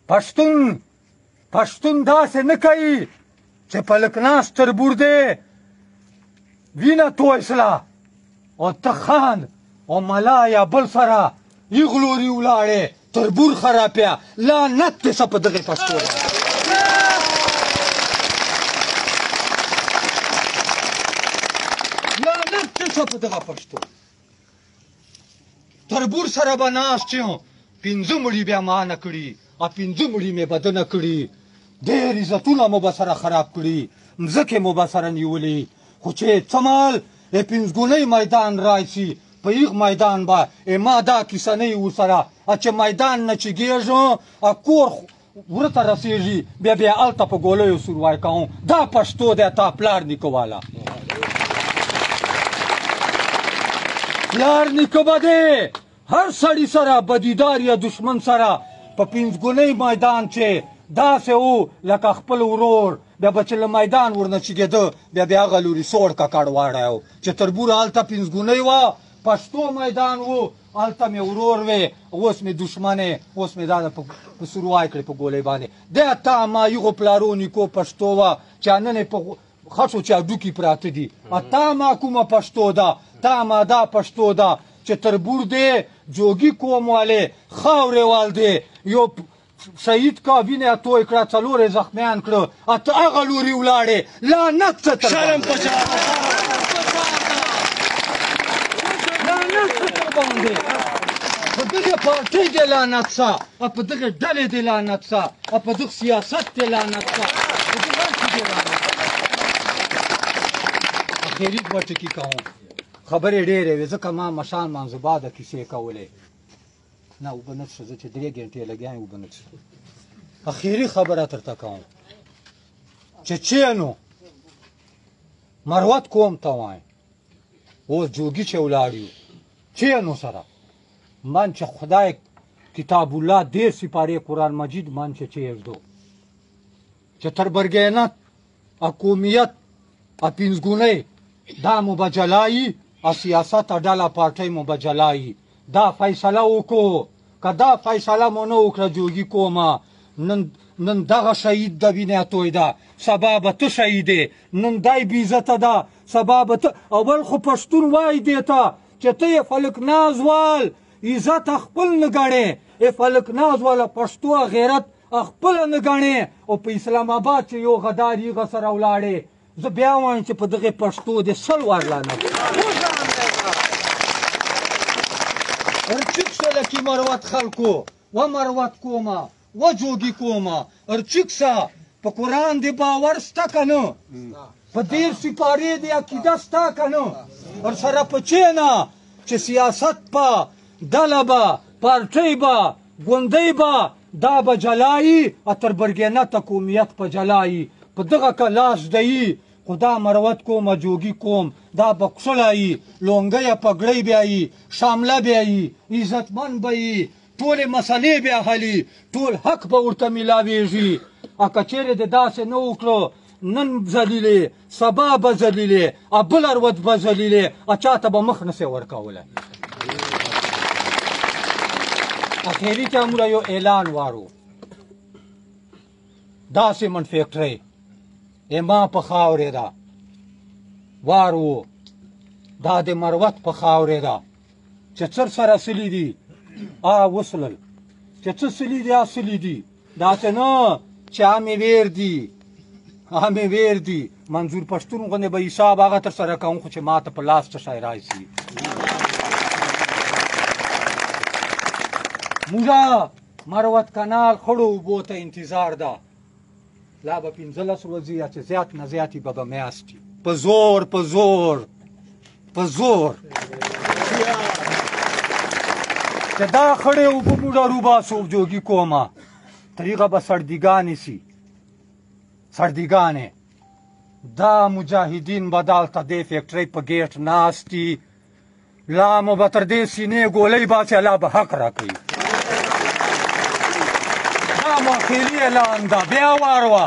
پښتون داسې نه کوي چې په لکناس تربور دی وینه توی سله او ته خان او ملا یا بل سره ایغلوري ولاړې تربور خرابیا لعنت دې شه په دغې پښتو لعنت دې شه په دغه پښتو تربور سره به ناست یم 5 مړي بیا ما نه کړي او 5 مړي مې بده نه کړي ډېر عزتونه مو به سره خراب کړي مځکې مو به سره نیولي خو چې څه مال د 5 ګونی میدان راشي په یغ میدان به ما دا کیسه نه وي ورسره چې میدان نه چې کېږم کور ورته رسېږي بیا هلته په ګولیو سوروای کوم دا پښتو دی تا پلار نیکه والا پلار نیکه به دی هر سړي سره بدیدار یا دشمن سره په 5 ګونی میدان چې داسې و لکه خپل ورور بیا به چې له میدان ورنه چېږېده بیا هغه لوري سوړ ککړ واړی و چې تربور هلته 5 ګونی وه پښتو میدان و هلته مې ورور وې اوس مې دشمن اوس مې دا په سوروای کړې په ګولۍ باندې دی تا ما یغو پلارو نیکو پښتو وه چې نن یې په خټو چې هډوکي پراته دي تا ما کومه پښتو ده تا ما دا پښتو ده چې تربور دی جوګي قوم والې خاورې وال دی یو شهید کا وینه توی کړه 4 زخمیان کړه ته هغه لوري ولاړې لعنت څه تر شرم په چا لعنت څه تر باندې په دغه پارټۍ دې لعنت څه په دغه ډلې دې لعنت څه په دغه سیاست دې لعنت څه په دغه هر څه دې لعنت اخري دوه ټکي کوم خبرې ډېرې وې ځکه ما مشان منځباده کیسې کولې نه اوبه نه څښه زه چې 3 ګنټې لګیا یم اوبه نه څښم اخري خبره درته کوم چې چینو مروت قوم ته وایم اوس جوګي چې ولاړ یو چینو سره من چې خدای کتاب الله 10 سپارې قرآن مجید من چې چېږدو چې تر برګېنت قومیت 5 ګونی دا مو به جلایي او سیاست ډله پارټۍ مو به جلایي دا فیصله وکړو که دا فیصله مو نه وکړه جوګي قومه نن دغه شهید د وینې توی ده سبا به ته شهیدې نن دی بېعزته ده سبا به ته اول خو پښتون وایي دې ته چې ته یې فلک ناز وال عزت خپل نه ګڼې فلک ناز واله پښتو غیرت خپله نه ګڼې او په اسلام آباد چې یو غدار هغه سره ولاړې زه بیا وایم چې په دغې پښتو دې 100 وار لعنت ارچک شله کې مروت خلکو و مروت کومه و جوګي کومه ارچک سه په قرآن دې باور سته که نه په 10 سپارې دې عقیده سته که نه ورسره په چینه چې سیاست به ډله به پارټۍ به ګوندۍ به دا به جلایي تر برګېنت قومیت په جلایي په دغه که لاس دی خو دا مروت کومه جوګي قوم دا به کښلی لونګۍ پګړۍ به یي شامله به یي عزتمن به یي ټولې مسلې به حلي ټول حق به ورته میلاویږي که چیرې د داسې نه وکړو نن ذلیلې سبا به ذلیلې بل ورځ به ذلیلې چاته به مخ نسې ورکولی اخري کې موږ یو اعلان وارو داسې من فیکټرۍ ما په خاورې ده وارو دا د مروت په خاورې ده چې څر سره سلی دي وسلل چې څه سلی دي سلی دي داسې نه چې عامې ویر دي منظور پښتون غوندې به حساب هغه تر سره کوم خو چې ما ته په لاس څه شی راشي موږ مروت کانال خړو اوبو ته انتظار ده لا به 15 ورځې یا چې زیات نه زیاتې به میاشتې په زور چې دا خړې اوبه موږ روباسو جوګي قومه طریقه به سردیګانې سي سردیګانې دا مجاهدین به دلته دې فیکټرۍ په ګیټ ناست دي لا مو به تر دې سینې ګولۍ باسي الله به حق راکوي دا مو اخري اعلان ده بیا واروه